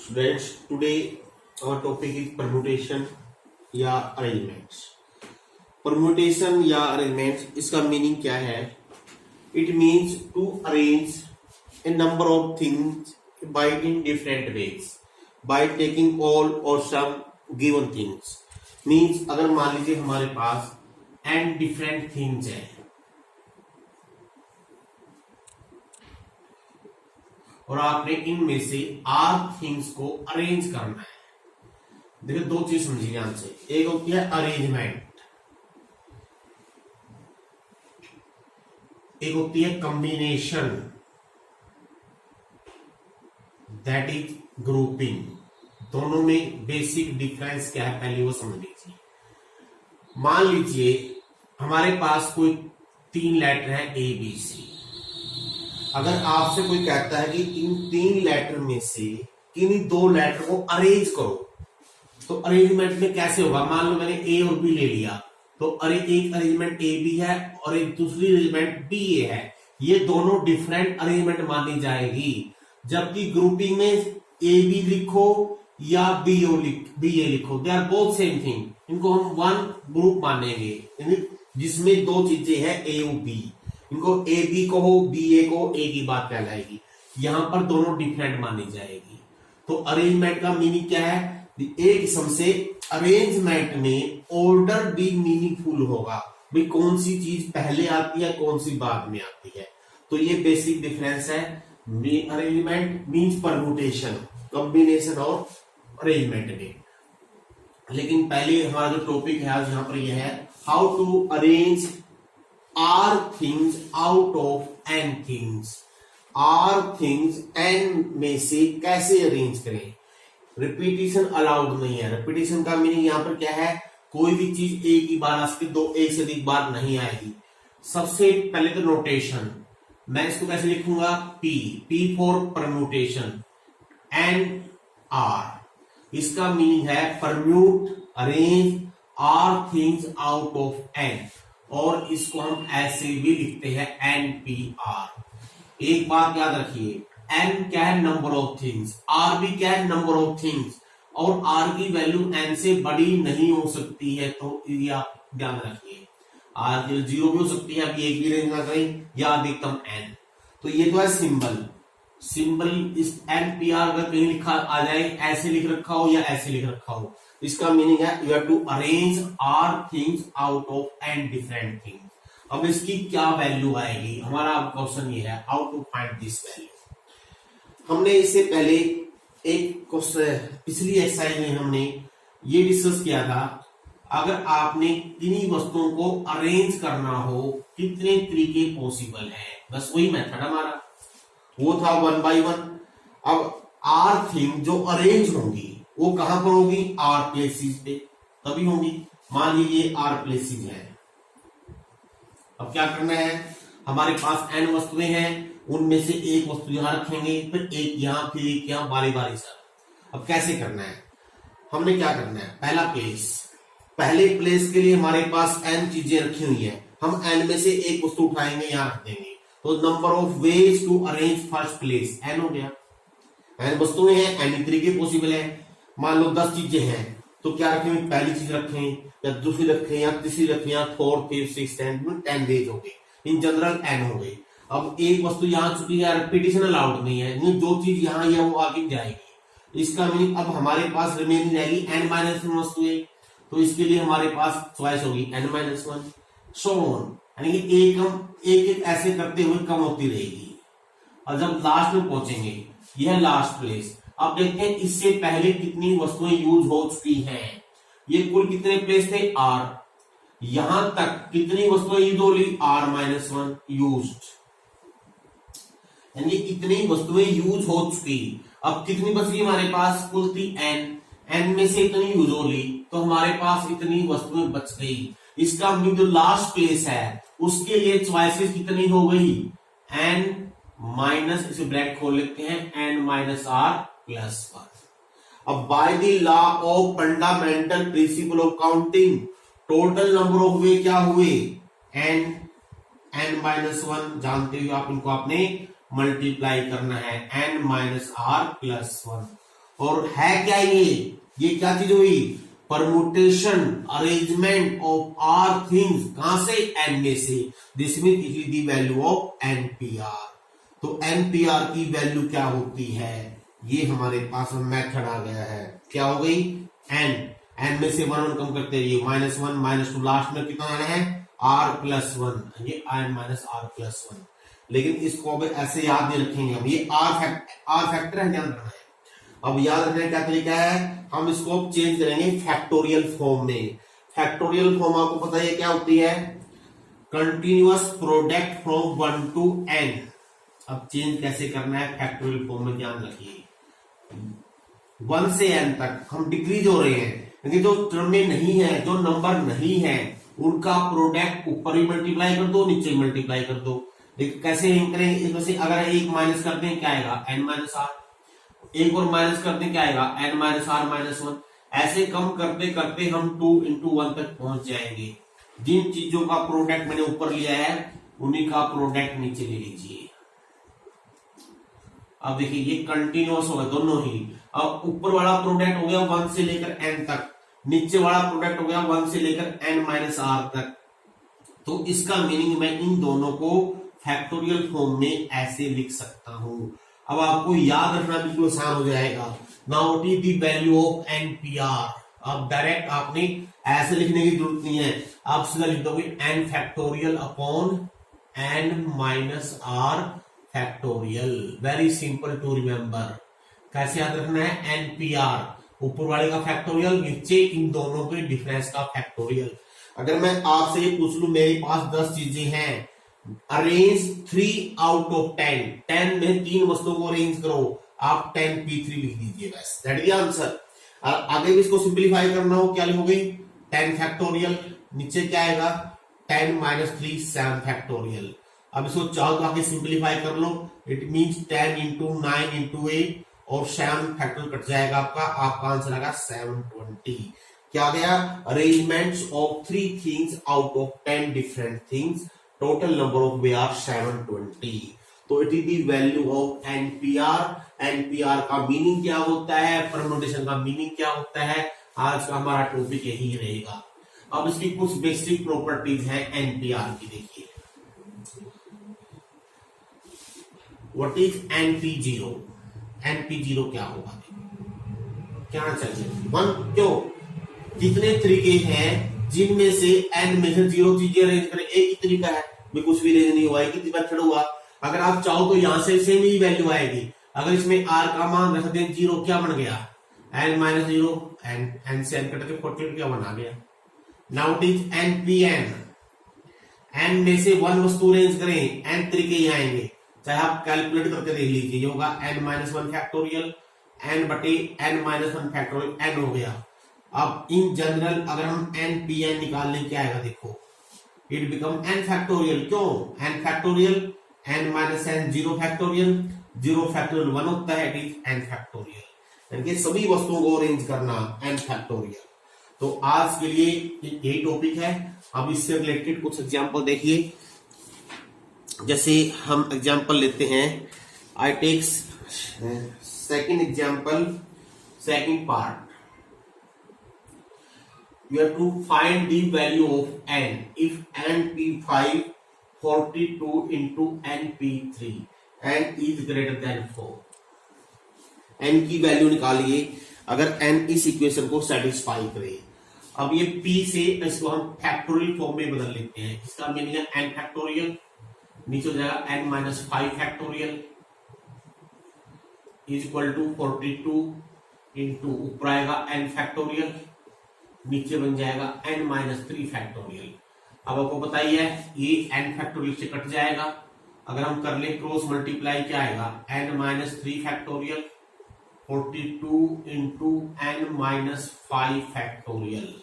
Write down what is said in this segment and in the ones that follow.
Students, today our topic is permutation या arrangements. Permutation या arrangements, इसका मीनिंग क्या है? It means to arrange a number of things by in different ways by taking all or some given things. Means अगर मान लीजिए हमारे पास and different things है और आपने इनमें से आर थिंग्स को अरेंज करना है। देखिए दो चीज समझिए ध्यान से, एक होती है अरेंजमेंट, एक होती है कॉम्बिनेशन, दैट इज ग्रुपिंग। दोनों में बेसिक डिफरेंस क्या है पहले वो समझ लीजिए। मान लीजिए हमारे पास कोई तीन लेटर है ए बी सी। अगर आपसे कोई कहता है कि इन तीन लेटर में से किन्हीं दो लेटर को अरेंज करो, तो अरेंजमेंट में कैसे होगा? मान लो मैंने ए और बी ले लिया, तो एक अरेंजमेंट ए बी है और एक दूसरी अरेंजमेंट बी ए है। ये दोनों डिफरेंट अरेंजमेंट मानी जाएगी। जबकि ग्रुपिंग में ए बी लिखो या बी ए लिखो, they are both same thing. इनको हम वन ग्रुप मानेंगे जिसमें दो चीजें हैं ए और बी। इनको ए बी को हो बी ए को ए की बात कहलाएगी। यहां पर दोनों डिफरेंट मानी जाएगी। तो अरेंजमेंट का मीनिंग क्या है? एक किस्म से अरेंजमेंट में ऑर्डर भी मीनिंगफुल होगा, भाई कौन सी चीज पहले आती है कौन सी बाद में आती है। तो ये बेसिक डिफरेंस है। अरेंजमेंट मींस परम्यूटेशन, कॉम्बिनेशन और अरेंजमेंट में। लेकिन पहले हमारा जो टॉपिक है आज यहां पर यह है how to arrange are things out of n things. R things n में से कैसे अरेंज करें। रिपीटिशन अलाउड नहीं है। रिपीटिशन का मीनिंग यहां पर क्या है? कोई भी चीज एक ही बार आ सकती, दो एक से अधिक बार नहीं आएगी। सबसे पहले तो नोटेशन, मैं इसको कैसे लिखूंगा? P for permutation, N R. इसका मीनिंग है permute, arrange are things out of N. और इसको हम ऐसे भी लिखते हैं एन पी आर। एक बात याद रखिए, एन क्या है? Number of things. आर भी क्या है? Number of things. और आर की वैल्यू एन से बड़ी नहीं हो सकती है, तो ये आप ध्यान रखिए। आर की 0 भी हो सकती है, अभी एक भी रेंज ना करें, या अधिकतम एन। तो ये तो है सिंबल इस एन पी आर अगर कहीं लिखा आ जाए, ऐसे लिख रखा हो या ऐसे लिख रखा हो, इसका मीनिंग है you have to arrange are things out of n different things. अब इसकी क्या वैल्यू आएगी? हमारा क्वेश्चन ये है how to find this value. हमने इससे पहले एक क्वेश्चन पिछली एक्सरसाइज में हमने ये डिस्कस किया था, अगर आपने किन्हीं वस्तुओं को अरेंज करना हो कितने तरीके पॉसिबल है। बस वही मेथड हमारा वो था 1 by 1। अब आर थिंग जो अरेंज होंगी वो कहां पर होगी? आर प्लेसेस पे तभी होंगी। मान लीजिए आर प्लेसेस है। अब क्या करना है? हमारे पास एन वस्तुएं हैं, उनमें से एक वस्तु यहां रखेंगे, फिर एक यहां, फिर एक यहां, बारी बारी से। अब कैसे करना है? हमने क्या करना है? पहला प्लेस, पहले प्लेस के लिए हमारे पास एन चीजें रखी हुई है। हम एन में से एक वस्तु उठाएंगे, यहां रख देंगे। तो number of ways to arrange first place n हो गया। एन वस्तुएं हैं, एन तरीके पॉसिबल है। मान लो 10 चीजें हैं, तो क्या रखें? पहली चीज रखें या दूसरी रखें या तीसरी रखें या 4, 5, 6, 10 वेज हो गए। इन जनरल एन हो गए। अब एक वस्तु यहां चुकी है, रिपीटिशन अलाउड नहीं है, जो चीज यहां है वो आगे जाएगी। इसका मीनिंग अब हमारे पास रिमेनिंग रहेगी n-1 वस्तुएं। तो इसके लिए हमारे पास चॉइस होगी n-1 सो ऑन, यानी कि एक ऐसे करते हुए कम होती रहेगी। और जब लास्ट में पहुंचेंगे, यह लास्ट प्लेस। अब देखते हैं इससे पहले कितनी वस्तुएं यूज हो चुकी हैं। ये कुल कितने प्लेस थे? आर। यहां तक कितनी वस्तुएं यूज हो ली? r-1 यूज्ड, यानी इतनी वस्तुएं यूज हो चुकी। अब कितनी बच गई हमारे पास? कुल थी एन में से इतनी यूज हो ली, तो हमारे पास इतनी वस्तुएं बच गई। इसका जो लास्ट प्लेस है उसके लिए चॉइसेस कितनी हो गई? एन माइनस, इसे ब्रैकेट खोल लेते हैं, n-r+1। अब by the law of fundamental principle of counting, total number of वे क्या हुए? n-1। जानते हो आप, इनको आपने मल्टीप्लाई करना है n-r+1। और है क्या ये क्या चीज हुई, permutation arrangement of r things, कहां से, एन में से, this mean it is the value of nPr. तो एनपीआर की वैल्यू क्या होती है, ये हमारे पास मेथड आ गया है, क्या हो गई, एन में से वन कम करते रहिए, -1 -2, लास्ट में कितना आना है, r+1, ये n -r+1। लेकिन इसको अब ऐसे याद नहीं रखेंगे हम, ये आर फैक्टर है, ध्यान रखना है। अब याद रखने का क्या तरीका है, हम इसको चेंज करेंगे फैक्टोरियल फॉर्म में। फैक्टोरियल फॉर्म आपको पता है क्या होती है, continuous product from 1 to n। अब चेंज कैसे करना है फैक्टोरियल फॉर्म में, ध्यान रखिए, 1 से n तक हम डिक्रीज हो रहे हैं, लेकिन जो टर्म में नहीं है, जो नंबर नहीं है, उनका प्रोडक्ट ऊपर ही मल्टीप्लाई कर दो, नीचे ही मल्टीप्लाई कर दो। देखिए कैसे करेंगे, इसमें से अगर एक माइनस कर दें क्या आएगा, n-r, एक और माइनस कर दें क्या आएगा, n-r-1। ऐसे कम करते करते हम 2 into 1 तक पहुंच जाएंगे। जिन चीजों का प्रोडक्ट मैंने ऊपर लिया है उन्हीं का प्रोडक्ट नीचे ले लीजिए। अब देखिए ये कंटिन्यूअस होगा दोनों ही। अब ऊपर वाला प्रोडक्ट हो गया 1 से लेकर n तक, नीचे वाला प्रोडक्ट हो गया 1 से लेकर n-r तक। तो इसका मीनिंग मैं इन दोनों को फैक्टोरियल फॉर्म में ऐसे लिख सकता हूं। अब आपको याद रखना बिल्कुल आसान हो जाएगा। Now what is the value of NPR. अब डायरेक्ट आपने ऐसे लिखने की जरूरत नहीं है, आप सीधा लिख दोगे n factorial upon n-r factorial. Very simple to remember. कैसे याद रखना है, एनपीआर ऊपर वाले का फैक्टोरियल, नीचे इन दोनों के डिफरेंस का फैक्टोरियल। अगर मैं आपसे ये पूछ लूं मेरे पास 10 चीजें हैं, अरेंज 3 out of 10, 10 में 3 वस्तुओं को अरेंज करो, आप 10p3 लिख दीजिए, बस दैट इज आंसर। आगे भी इसको सिंप्लीफाई करना हो क्या लिखोगे, 10 फैक्टोरियल, नीचे क्या आएगा 10 - 3 7 फैक्टोरियल। अब इसको चाहो तो आगे सिंप्लीफाई कर लो, इट मींस 10 into 9 into 8 और 7 फैक्टोरियल कट जाएगा आपका आंसर आएगा 720। क्या गया, arrangements of 3 things out of 10 different things, total number of way are 720। तो it is the value of nPr. NPr का मीनिंग क्या होता है, परम्यूटेशन का मीनिंग क्या होता है, आज का हमारा टॉपिक यही रहेगा। अब इसकी कुछ बेसिक प्रॉपर्टीज है एनपीआर की, देखिए व्हाट इज np0। np0 क्या होगा, क्या चाहिए 1, क्यों, कितने तरीके हैं जिनमें से n में से 0 चीजें अरेंज करें, एक ही तरीका है, भी कुछ भी अरेंज नहीं हुआ है, कितनी बार हुआ। अगर आप चाहो तो यहां से सेम ही वैल्यू आएगी। अगर इसमें r का मान रख दें 0, क्या बन गया n-0, n से n कट के 48 क्या बना गया। Now it is npn, n में से 1 वस्तु अरेंज करें, n तरीके ही आएंगे, चाहे आप कैलकुलेट करके देख लीजिए, ये होगा n-1 factorial, n/n-1 factorial, n हो गया। अब इन जनरल अगर हम npn निकाल लें क्या आएगा, देखो इट बिकम n फैक्टोरियल। क्यों n factorial, n-n 0 factorial, 0 factorial 1 होता है, इट इज n फैक्टोरियल। यानी कि सभी वस्तुओं को अरेंज करना n फैक्टोरियल। तो आज के लिए यही टॉपिक है। अब इससे रिलेटेड कुछ एग्जांपल देखिए, जैसे हम एग्जांपल लेते हैं, I takes second example, second part. You have to find the value of n if np5 42 into np3 n is greater than 4। n की वैल्यू निकालिए अगर n इस इक्वेशन को सेटिस्फाई करे। अब ये p से इसको हम फैक्टोरियल फॉर्म में बदल लेते हैं। इसका मीनिंग है n फैक्टोरियल, नीचे हो जाएगा n-5 factorial is equal to 42 into ऊपर आएगा n फैक्टोरियल, नीचे बन जाएगा n-3 फैक्टोरियल। अब आपको बताइए ये n फैक्टोरियल से कट जाएगा, अगर हम कर ले क्रॉस मल्टीप्लाई क्या आएगा n-3 factorial 42 into n-5 factorial.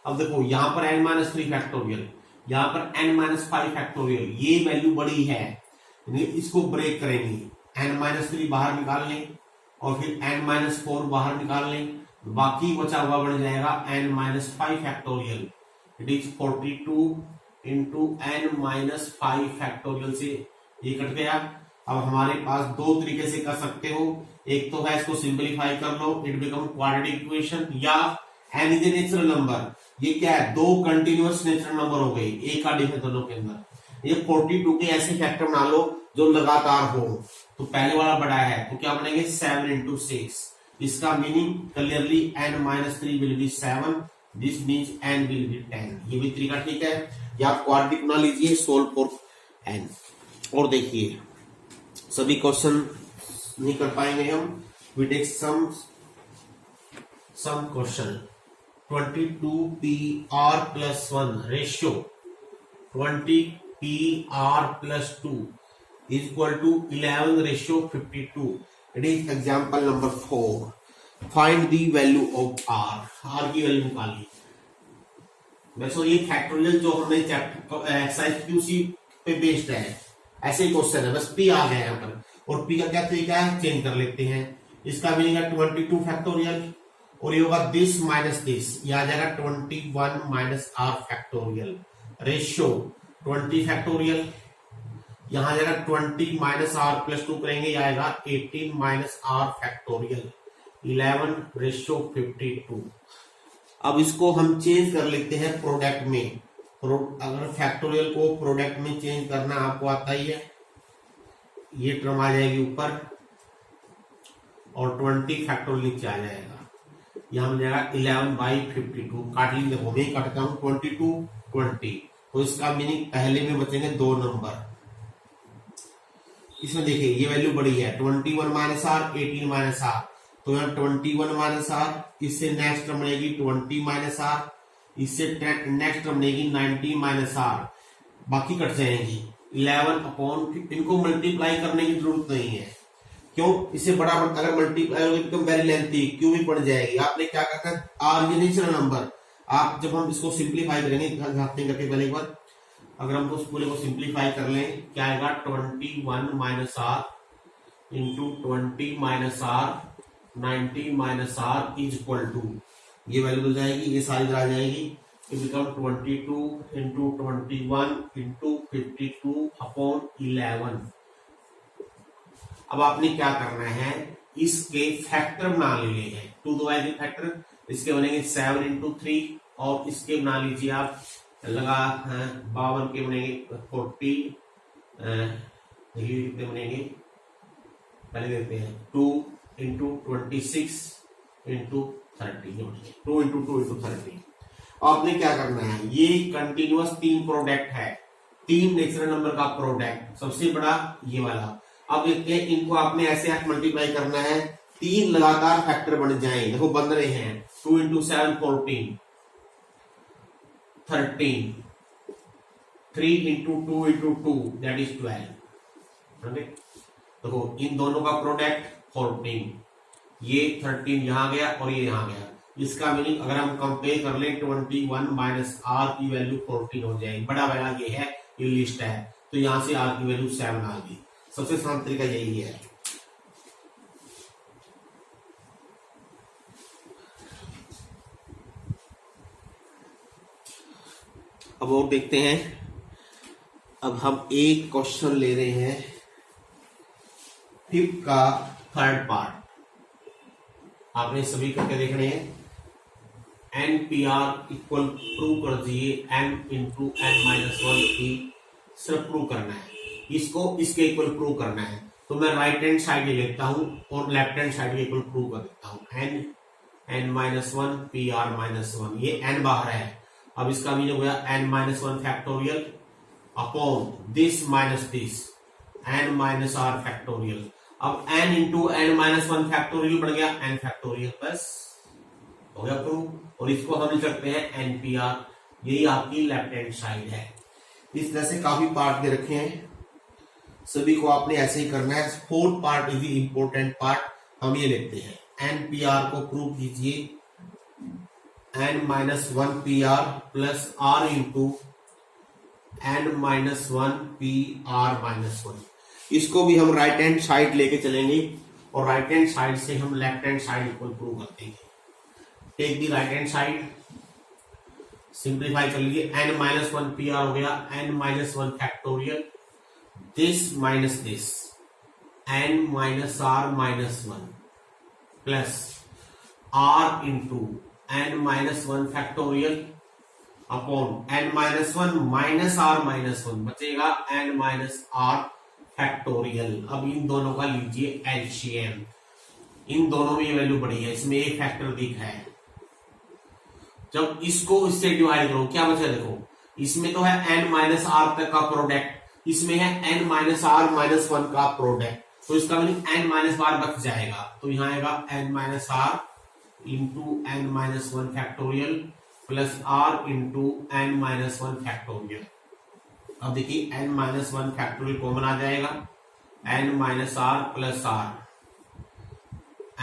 अब देखो यहाँ पर n-3 फैक्टोरियल, यहाँ पर n-5 फैक्टोरियल, ये वैल्यू बड़ी है, इसको ब्रेक करेंगे, n-3 बाहर निकाल लें और फिर n-4 बाहर निकाल लें, बाकी बचा हुआ बन जाएगा n-5 factorial, it is 42 into n-5 factorial से ये कट गया। अब हमारे पास दो तरीके से कर सकते हो, एक तो है इसको सिंपलीफाई कर लो, इट बिकम क्वाड्रेटिक इक्वेशन, या n is a natural number, ये क्या है, दो कंटिन्यूअस नेचुरल नंबर हो गई, एक का डिफरेंस दोनों के अंदर। ये 42 के ऐसे फैक्टर बना लो जो लगातार हो, तो पहले वाला बड़ा है तो क्या बनेंगे 7 into 6, इसका meaning clearly n-3 will be 7, this means n will be 10। ये भी तरीका ठीक है, या आप क्वाड्रेटिक बना लीजिए, सोल्व फॉर n। और देखिए सभी क्वेश्चन नहीं कर पाएंगे हम, we take some question. 22pr plus 1 ratio 20pr plus 2 is equal to 11:52. It is example number 4. Find the value of r. r की वैल्यू निकालिए। वैसे ये फैक्टोरियल जो हमने एक्सरसाइज क्यूसी पे बेस्ड है, ऐसे ही क्वेश्चन है, बस p आ गया यहाँ पर, और p का क्या तरीका है, चेंज कर लेते हैं। इसका मीनिंग है 22 फैक्टोरियल, और ये होगा दिस माइनस दिस, ये आ जाएगा 21 minus are factorial, ratio 20 factorial, यहां जाएगा 20 माइनस आर प्लस 2 करेंगे, ये आएगा 18 माइनस आर फैक्टोरियल, 11:52। अब इसको हम चेंज कर लेते हैं प्रोडक्ट में। अगर फैक्टोरियल को प्रोडक्ट में चेंज करना आपको आता ही है, ये टर्म आ जाएगी ऊपर और 20 फैक्टोरियल नीचे आ जाएगा, यहां मिल जाएगा 11/52। काट लीजिए, देखो मैं काटता हूं 22 20, तो इसका मीनिंग पहले में बचेंगे दो नंबर। इसमें देखिए ये वैल्यू बड़ी है, 21 माइनस आर 18 माइनस आर, तो यहाँ 21 माइनस आर, इससे नेक्स्ट टर्म बनेगी 20 माइनस आर, इससे नेक्स्ट टर्म बनेगी 90 माइनस आर, बाकी कट जाएंगी 11 इनको मल्टीप्लाई करने की जरूरत नहीं है, क्यों, इससे बड़ा अगर मल्टीप्लाई बिकम वेरी लेंथी, क्यों भी पड़ जाएगी। आपने क्या करना है, आर ये नेचुरल नंबर, आप जब हम इसको सिंप्लीफाई करेंगे करके पहले एक बार, अगर हम उस पूरे को सिंप्लीफाई कर लें, क्या आएगा 21 minus are into 20 minus r 90 minus r is equal to, ये वैल्यू हो जाएगी, ये सारी इधर आ जाएगी, it become 22 into 21 into 52 upon 11। अब आपने क्या करना है, इसके फैक्टर बना लेने हैं, 2 दो आएंगे फैक्टर, इसके बनेंगे 7 into 3, और इसके बना लीजिए आप लगा 52 के बनेंगे 40, कितने बनेंगे पहले देखते हैं, 2 into 26 into 30, 2 into 2 into 30। आपने क्या करना है, ये कंटिन्यूअस 3 प्रोडक्ट है, 3 नेचुरल नंबर का प्रोडक्ट, सबसे बड़ा ये वाला। अब देखते हैं इनको आपने ऐसे मल्टीप्लाई करना है, 3 लगातार फैक्टर बन जाएं, देखो बन रहे हैं, 2 into 7 14, 13, 3 into 2 into 2 that is 12। देखो इन दोनों का प्रोडक्ट 14, ये 13 यहां गया और ये यहां गया, इसका मीनिंग अगर हम कंपेयर कर लें 21 माइनस आर की वैल्यू 14 हो जाएगी, बड़ा वाला ये है, ये लिस्ट है, तो यहां से आर की वैल्यू 7 आ गई। सबसे आसान तरीका यही है। अब और देखते हैं, अब हम एक क्वेश्चन ले रहे हैं 5th का 3rd पार्ट, आपने सभी करके देखने हैं। NPR इक्वल प्रूव कर दिए n इंटू n-1 की, सिर्फ प्रूव करना है, इसको इसके इक्वल प्रूव करना है, तो मैं राइट हैंड साइड ले लेता हूं और लेफ्ट हैंड साइड के इक्वल प्रूव कर देता हूं। n-1 PR-1, ये n बाहर है, अब इसका मीनिंग हो गया n-1 factorial upon this minus this n-r factorial. अब n इंटू n-1 फैक्टोरियल बढ़ गया n फैक्टोरियल प्लस, हो गया प्रूव, और इसको हम लिख सकते हैं NPR, यही आपकी लेफ्ट हैंड साइड है। इस तरह से काफी पार्ट दे रखे हैं, सभी को आपने ऐसे ही करना है। 4th part is important part, हम ये लेते हैं, NPR को प्रूव कीजिए, n-1 PR plus r into n-1 PR-1, इसको भी हम राइट हैंड साइड लेके चलेंगे और राइट हैंड साइड से हम left hand side equal prove करते हैं। Take the right hand side, simplify कर लीजिए, n-1 PR हो गया n-1 factorial, this minus this n minus r minus one plus are into n minus one factorial upon n minus one minus r minus one बचेगा n minus are factorial. अब इन दोनों का लीजिए LCM, इन दोनों में ये वैल्यू बढ़ी है, इसमें एक फैक्टर दिखा है, जब इसको इससे डिवाइड करो क्या बचा, देखो इसमें तो है n माइनस आर तक का प्रोडक्ट, इसमें है n minus r minus one का प्रोडक्ट, तो इसका मीनिंग n माइनस आर बच जाएगा, तो यहां आएगा n minus are into n minus one factorial plus are into n minus one factorial. अब देखिए n minus one factorial common आ जाएगा, n minus are plus R,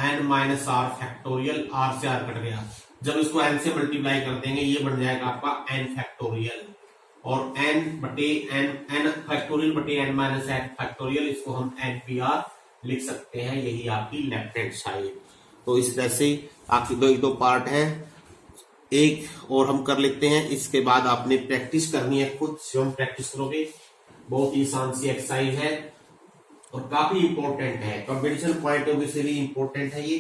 n minus are factorial, R से आर कट गया, जब इसको n से multiply कर देंगे ये बन जाएगा आपका n फैक्टोरियल, और n बटे n फैक्टोरियल बटे n माइनस n फैक्टोरियल, इसको हम npr लिख सकते हैं, यही आपकी लेफ्ट हैंड साइड। तो इस तरह से आपकी दो पार्ट है, एक और हम कर लेते हैं, इसके बाद आपने प्रैक्टिस करनी है खुद से, हम प्रैक्टिस करोगे, बहुत ही आसान सी एक्सरसाइज है और काफी इंपॉर्टेंट है, कंपटीशन पॉइंट ऑफ व्यू से भी इंपॉर्टेंट है ये।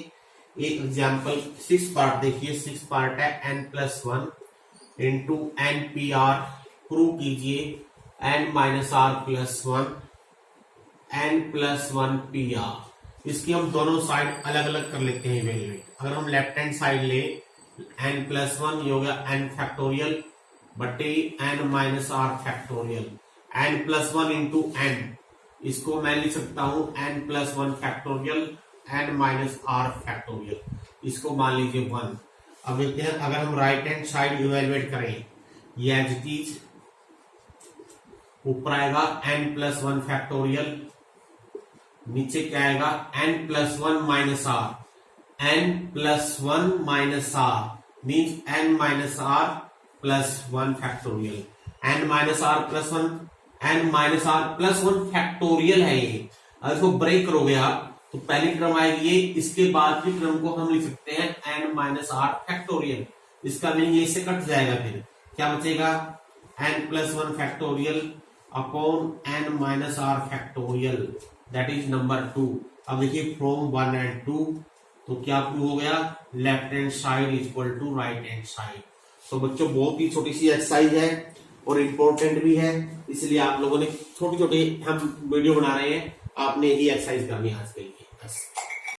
एक एग्जाम्पल 6 पार्ट देखिए, 6 पार्ट है n plus one into n p r, prove कीजिए n minus are plus one n plus one p r. इसकी हम दोनों साइड अलग अलग कर लेते हैं इवेल्युएट। अगर हम लेफ्ट हैंड साइड ले n प्लस वन, ये हो गया n फैक्टोरियल बटे n minus are factorial, n plus one into n, इसको मैं लिख सकता हूं n plus one factorial n minus are factorial, इसको मान लीजिए 1। अब देखते हैं अगर हम राइट हैंड साइड इवेल्युएट करें, ये एज इट इज ऊपर आएगा n प्लस वन फैक्टोरियल, नीचे क्या आएगा n plus one minus r, n plus one minus r means n minus are plus one factorial, n minus are plus one, n minus are plus one factorial है ये। अगर इसको break करोगे आप तो पहली क्रम आएगी ये, इसके बाद की क्रम को हम लिख सकते हैं n माइनस आर फैक्टोरियल, इसका मीनिंग ये से कट जाएगा, फिर क्या बचेगा n plus one factorial upon n minus are factorial, that is number 2। अब देखिए फ्रॉम 1 एंड 2, तो क्या प्रूव हो गया, left hand side is equal to right hand side. तो बच्चों बहुत ही छोटी सी एक्सरसाइज है और इम्पोर्टेंट भी है, इसलिए आप लोगों ने छोटी छोटी हम वीडियो बना रहे हैं, आपने यही एक्सरसाइज करनी है आज के लिए।